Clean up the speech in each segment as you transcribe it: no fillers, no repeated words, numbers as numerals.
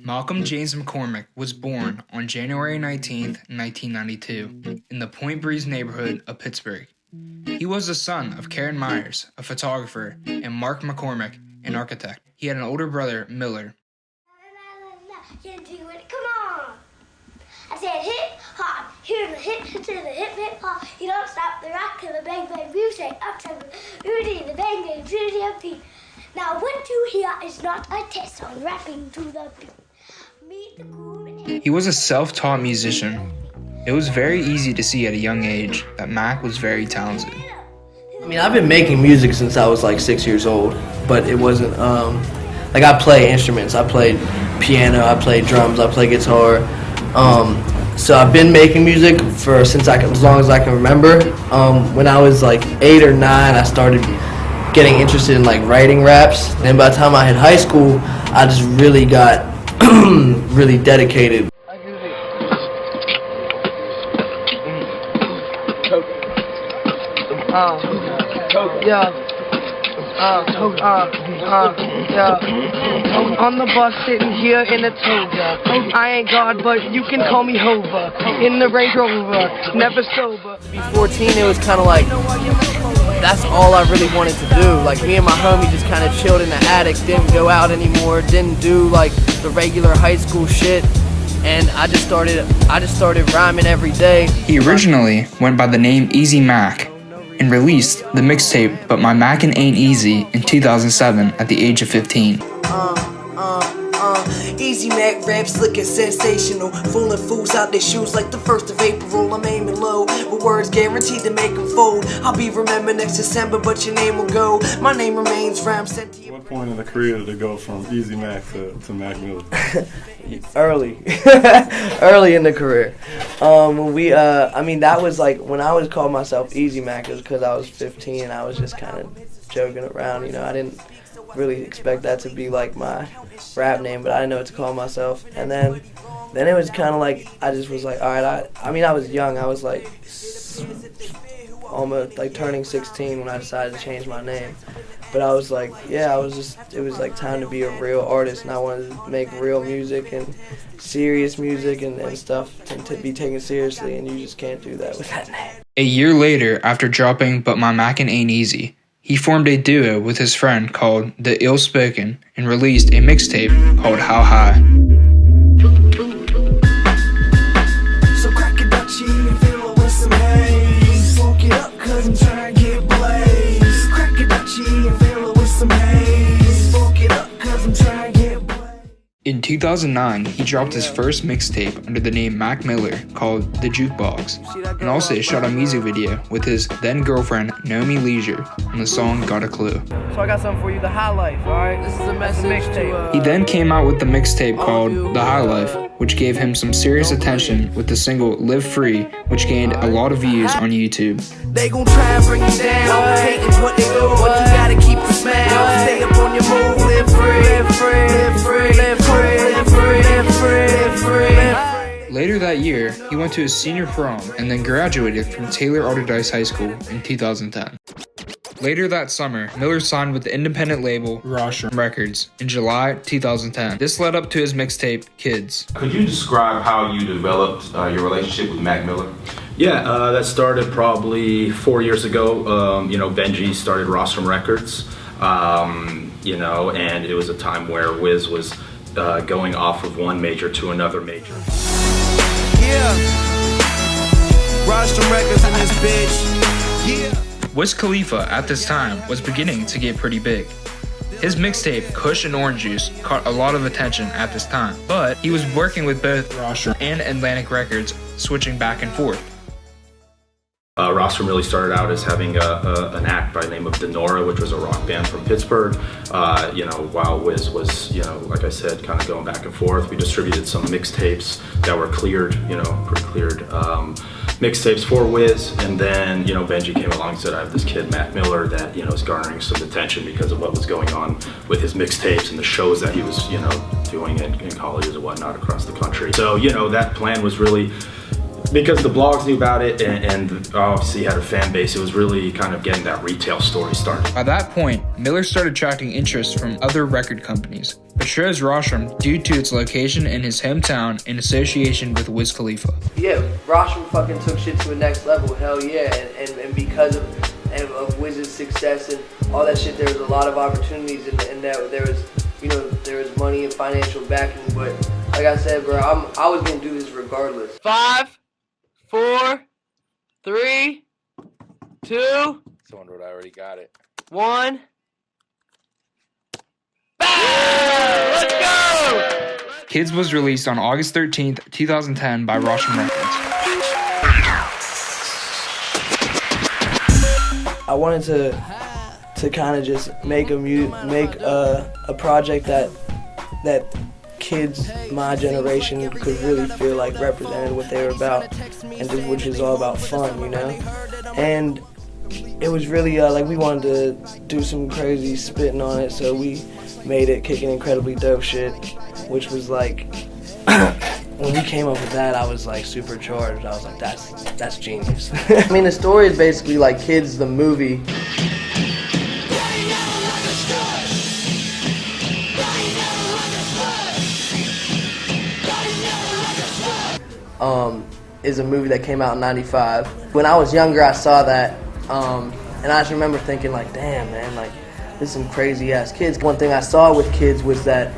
Malcolm James McCormick was born on January 19, 1992, in the Point Breeze neighborhood of Pittsburgh. He was the son of Karen Myers, a photographer, and Mark McCormick, an architect. He had an older brother, Miller. Come on! I said hip hop, here's the hip to the hip hop. You don't stop the rock to the bang bang music, up to the Rudy, the bang bang Rudy up beat. Now what you hear is not a test on rapping to the beat. Meet the cool. He was a self-taught musician. It was very easy to see at a young age that Mac was very talented. I mean, I've been making music since I was like 6 years old, but it wasn't, like I play instruments. I played piano, I played drums, I play guitar. So I've been making music as long as I can remember. When I was like 8 or 9, I started getting interested in like writing raps. And by the time I hit high school, I just really got really dedicated. On the bus sitting here in a toga. I ain't God, but you can call me Hova. In the Range Rover, never sober. To be 14, it was kind of like, that's all I really wanted to do. Like me and my homie just kind of chilled in the attic, didn't go out anymore, didn't do like the regular high school shit. And I just started rhyming every day. He originally went by the name Easy Mac and released the mixtape But My Mackin' Ain't Easy in 2007 at the age of 15. Easy Mac raps looking sensational, fooling fools out their shoes like the 1st of April. I'm aiming low, with words guaranteed to make them fold. I'll be remembered next December, but your name will go. My name remains rhyme sent to you. What point in the career did it go from Easy Mac to Mac Miller? Early in the career. That was like when I was calling myself Easy Mac, it was because I was 15 and I was just kind of joking around. You know, I didn't really expect that to be like my rap name, but I didn't know what to call myself. And then it was kind of like I just was like, all right. I was young. I was like almost like turning 16 when I decided to change my name. But I was like, it was like time to be a real artist, and I wanted to make real music and serious music and stuff to be taken seriously, and you just can't do that with that name. A year later, after dropping But My Mackin' Ain't Easy, he formed a duo with his friend called The Ill Spoken and released a mixtape called How High. So crack it up, and fill it with some haze. Smoke it up, cause I'm trying to get blazed. Crack it up, and fill it with some haze. Smoke it up, cause I'm trying to get blazed. In 2009, he dropped his first mixtape under the name Mac Miller called The Jukebox, and also shot a music video with his then-girlfriend Naomi Leisure on the song Got a Clue. So I got something for you, The High Life, alright? This is a message to He then came out with the mixtape called The High Life, which gave him some serious attention with the single Live Free, which gained a lot of views on YouTube. They gon' try and bring you down, hating's what they do, but you gotta keep a smile. Stay up on your move, live free, live free, live free, live free, live free, live free, live free. Later that year, he went to his senior prom and then graduated from Taylor Alderdice High School in 2010. Later that summer, Miller signed with the independent label Rostrum Records in July 2010. This led up to his mixtape, Kids. Could you describe how you developed your relationship with Mac Miller? Yeah, that started probably 4 years ago. Benji started Rostrum Records, and it was a time where Wiz was going off of one major to another major. Yeah, Rostrum Records in this bitch. Yeah. Wiz Khalifa at this time was beginning to get pretty big. His mixtape, Kush and Orange Juice, caught a lot of attention at this time, but he was working with both Rostrum and Atlantic Records, switching back and forth. Rostrum really started out as having an act by the name of Denora, which was a rock band from Pittsburgh. While Wiz was, like I said, kind of going back and forth. We distributed some mixtapes that were cleared, pre-cleared mixtapes for Wiz, and then, Benji came along and said, I have this kid, Mac Miller, that, is garnering some attention because of what was going on with his mixtapes and the shows that he was, doing in colleges and whatnot across the country. So, that plan was really, because the blogs knew about it and obviously had a fan base, it was really kind of getting that retail story started. By that point, Miller started attracting interest from other record companies, but chose Rostrum due to its location in his hometown in association with Wiz Khalifa. Yeah, Rostrum fucking took shit to the next level, hell yeah, and because of Wiz's success and all that shit, there was a lot of opportunities and there was, you know, there was money and financial backing, but like I said, bro, I was gonna do this regardless. 5, 4, 3, 2. Someone wrote, I already got it. 1. Bam! Let's go! Kids was released on August 13th, 2010 by Rostrum Records. I wanted to kind of just make a project that kids my generation could really feel like represented what they were about, and just, which is all about fun, you know. And it was really like we wanted to do some crazy spitting on it, so we made it kicking incredibly dope shit, which was like when we came up with that, I was like supercharged. I was like, that's genius. I mean, the story is basically like Kids the movie. Is a movie that came out in '95. When I was younger, I saw that, and I just remember thinking like, damn, man, like, this is some crazy ass kids. One thing I saw with Kids was that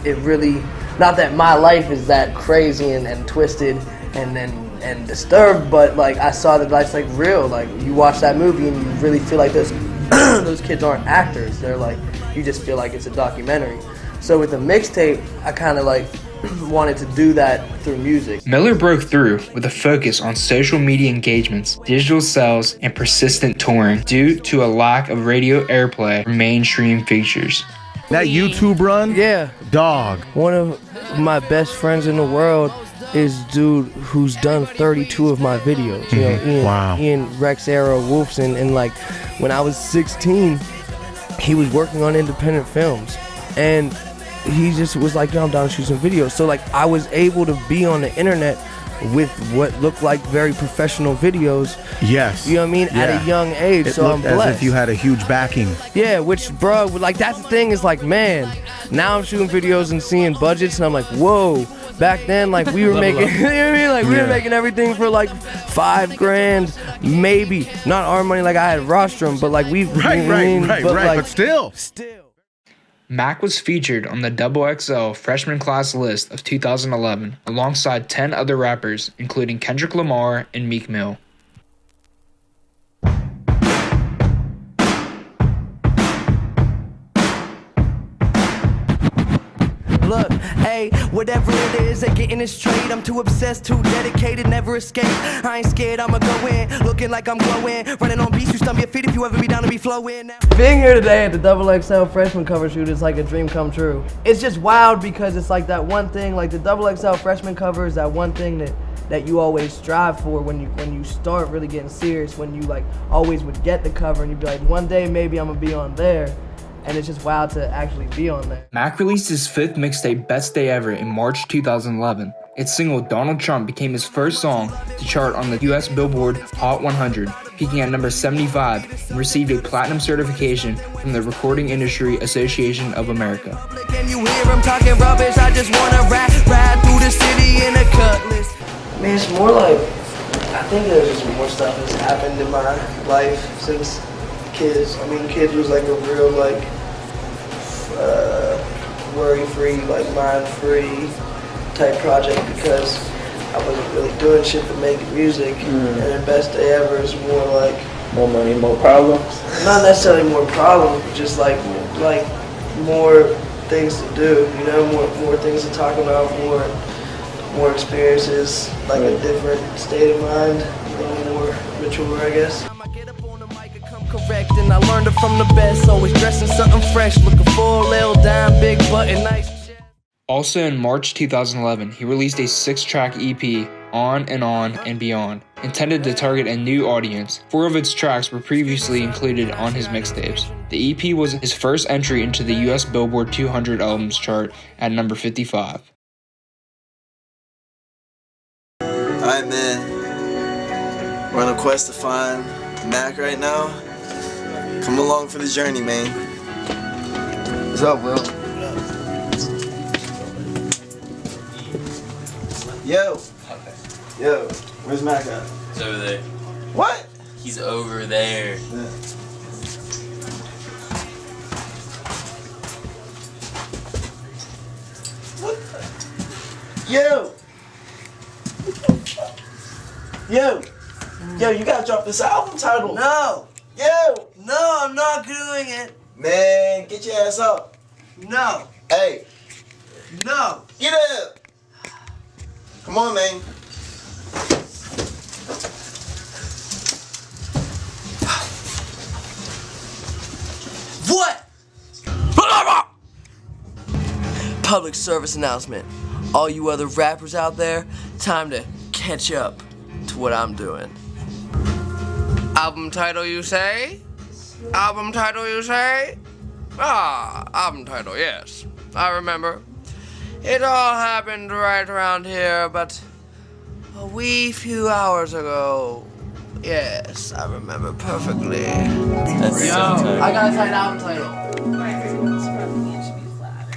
it really, not that my life is that crazy and twisted and disturbed, but like I saw that life's like real. Like you watch that movie and you really feel like those kids aren't actors. They're like, you just feel like it's a documentary. So with the mixtape, I kind of like wanted to do that through music. Miller broke through with a focus on social media engagements, digital sales, and persistent touring due to a lack of radio airplay for mainstream features. That YouTube run? Yeah. Dog. One of my best friends in the world is dude who's done 32 of my videos. You know, Ian Rex Arrow Wolfson, and like when I was 16, he was working on independent films, and he just was like, yo, I'm down to shoot some videos. So like I was able to be on the internet with what looked like very professional videos. Yes. You know what I mean? Yeah. At a young age. It so I'm looked blessed. as if you had a huge backing. Yeah, which, bro, like that's the thing is like, man, now I'm shooting videos and seeing budgets and I'm like, whoa. Back then, like we were making, you know what I mean? Like we were making everything for like $5 grand, maybe. Not our money, like I had Rostrum, but like we, right, but still. Mac was featured on the XXL freshman class list of 2011 alongside 10 other rappers, including Kendrick Lamar and Meek Mill. Look, hey, whatever it is, they getting it straight. I'm too obsessed, too dedicated, never escape. I ain't scared, I'ma go in, looking like I'm glowing. Running on beats, you stump your feet if you ever be down to be flowing. Being here today at the XXL freshman cover shoot is like a dream come true. It's just wild because it's like that one thing, like the XXL freshman cover is that one thing that you always strive for when you start really getting serious, when you like always would get the cover and you'd be like, one day maybe I'm gonna be on there. And it's just wild to actually be on there. Mac released his 5th mixtape, Best Day Ever, in March 2011. Its single, Donald Trump, became his first song to chart on the US Billboard Hot 100, peaking at number 75, and received a platinum certification from the Recording Industry Association of America. Can you hear him talking rubbish? I just wanna ride through the city in a cutlass. Man, it's more like, I think there's just more stuff that's happened in my life since Kids. I mean, Kids was like a real like worry-free, like mind-free type project because I wasn't really doing shit but making music. And then Best Day Ever is more like more money, more problems. Not necessarily more problems, but just like more things to do. You know, more things to talk about, more experiences, like a different state of mind, a little more mature, I guess. Correct, and I learned it from the best. Always dressing something fresh, looking for a little dime, big button, nice. Also in March 2011, he released a 6-track EP, On and Beyond, intended to target a new audience. 4 of its tracks were previously included on his mixtapes. The EP was his first entry into the US Billboard 200 albums chart at number 55. Alright, man, we're on a quest to find Mac right now. Come along for the journey, man. What's up, Will? Yo. Yo. Where's Mac at? He's over there. What? He's over there. Yeah. What? Yo. Yo. Yo, you gotta drop this album title. No. Yo. No, I'm not doing it. Man, get your ass up. No. Hey. No. Get up. Come on, man. What? Public service announcement. All you other rappers out there, time to catch up to what I'm doing. Album title, you say? Album title, you say? Ah, album title, yes. I remember. It all happened right around here, but a wee few hours ago. Yes, I remember perfectly. That's so tight. I got a tight album title.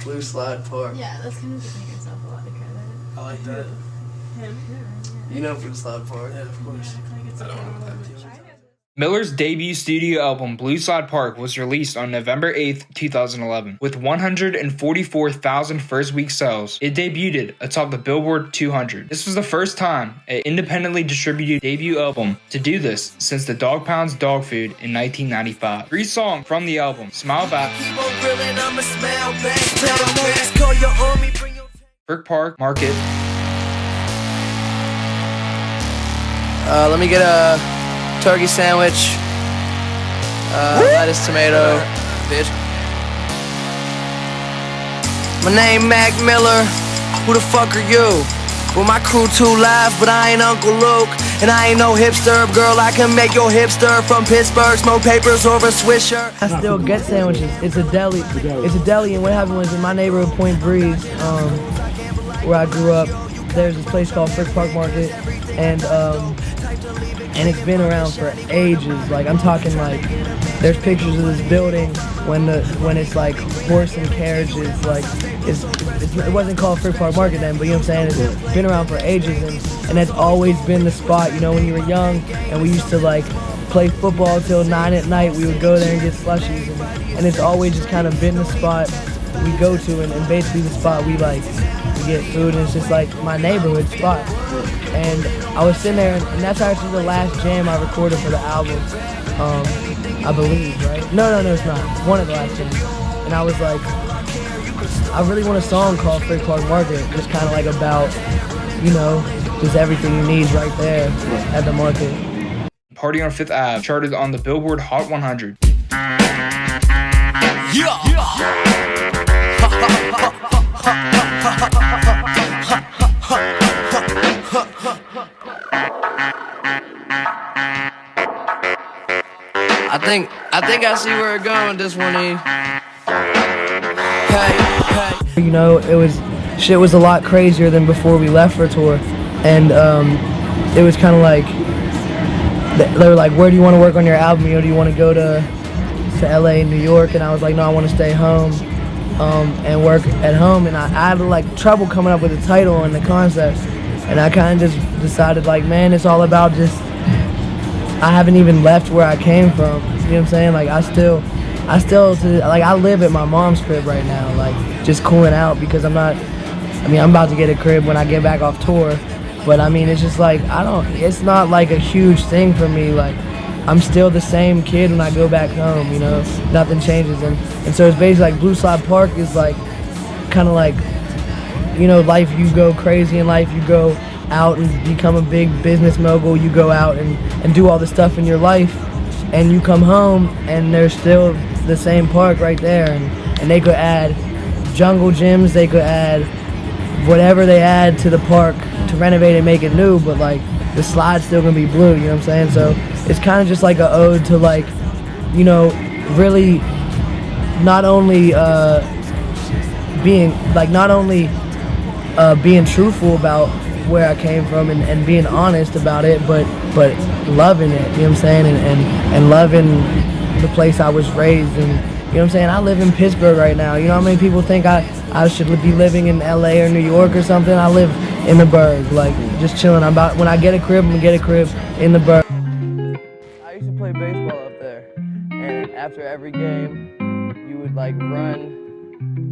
Blue Slide Park. Yeah, that's kind of giving yourself a lot of credit. I like that. Him? You know Blue Slide Park? Yeah, of course. I don't know that. Miller's debut studio album, Blue Slide Park, was released on November 8th, 2011. With 144,000 first-week sales, it debuted atop the Billboard 200. This was the first time an independently distributed debut album to do this since the Dog Pound's Dog Food in 1995. 3 songs from the album: Smile Back, Frick Park Market, let me get a turkey sandwich, lettuce, tomato, bitch. My name Mac Miller. Who the fuck are you? Well, my crew too live, but I ain't Uncle Luke, and I ain't no hipster. Girl, I can make your hipster from Pittsburgh, smoke papers over a Swisher. I still get sandwiches. It's a deli. It's a deli, and what happened was in my neighborhood, Point Breeze, where I grew up, there's this place called Frick Park Market, and it's been around for ages. Like, I'm talking like, there's pictures of this building when it's like horse and carriages. Like, it wasn't called Frick Park Market then, but you know what I'm saying? It's been around for ages, and that's always been the spot. You know, when you were young, and we used to like play football till 9 at night. We would go there and get slushies, and it's always just kind of been the spot we go to, and basically the spot we like to get food, and it's just like my neighborhood spot. And I was sitting there, and that's actually the last jam I recorded for the album, I believe, right? No, it's not. One of the last jams. And I was like, I really want a song called Frick Park Market, just kind of like about, you know, just everything you need right there at the market. Party on 5th Ave charted on the Billboard Hot 100. I think I see where it's going with this one, E. Hey. You know, shit was a lot crazier than before we left for tour, and it was kind of like, they were like, where do you want to work on your album? You know, do you want to go to LA and New York? And I was like, no, I want to stay home and work at home. And I had like trouble coming up with a title and the concept, and I kind of just decided, like, man, it's all about just, I haven't even left where I came from. You know what I'm saying? Like, I still, like, I live at my mom's crib right now, like, just cooling out, because I'm about to get a crib when I get back off tour. But I mean, it's just like, it's not like a huge thing for me. Like, I'm still the same kid when I go back home, you know? Nothing changes. And so it's basically like Blue Slide Park is like, kind of like, you know, life, you go crazy in life, you go out and become a big business mogul, you go out and do all the stuff in your life, and you come home and there's still the same park right there, and they could add jungle gyms, they could add whatever they add to the park to renovate and make it new, but like the slide's still gonna be blue, you know what I'm saying? So it's kind of just like an ode to, like, you know, really not only being truthful about where I came from and being honest about it, but loving it, you know what I'm saying, and loving the place I was raised what I'm saying? I live in Pittsburgh right now. You know how many people think I should be living in LA or New York or something? I live in the Burgh, like just chilling. When I get a crib, I'm gonna get a crib in the Burgh. I used to play baseball up there, and after every game, you would like run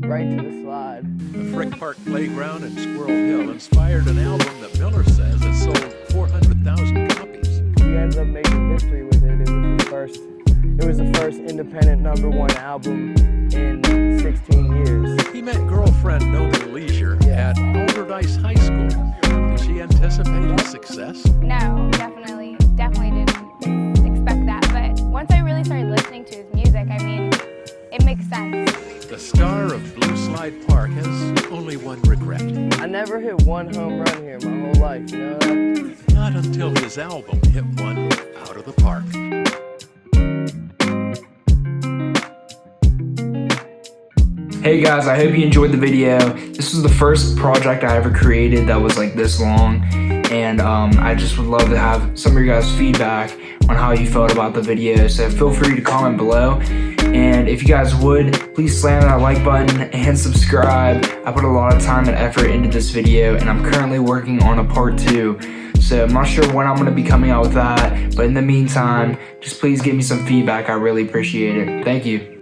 right to the slide. The Frick Park Playground in Squirrel Hill inspired an album that Miller says has sold 400,000 copies. We ended up making history with it. It was the first independent #1 album in 16 years. He met girlfriend Nomi Leisure at Alderdice High School. Did she anticipate his success? No, definitely didn't expect that. But once I really started listening to his music, I mean, it makes sense. The star of Blue Slide Park has only one regret. I never hit one home run here my whole life, you know that? Not until his album hit one out of the park. Hey guys, I hope you enjoyed the video. This was the first project I ever created that was like this long, and I just would love to have some of your guys' feedback on how you felt about the video, so feel free to comment below. And if you guys would, please slam that like button and subscribe. I put a lot of time and effort into this video, and I'm currently working on a part 2. So I'm not sure when I'm going to be coming out with that, but in the meantime, just please give me some feedback. I really appreciate it. Thank you.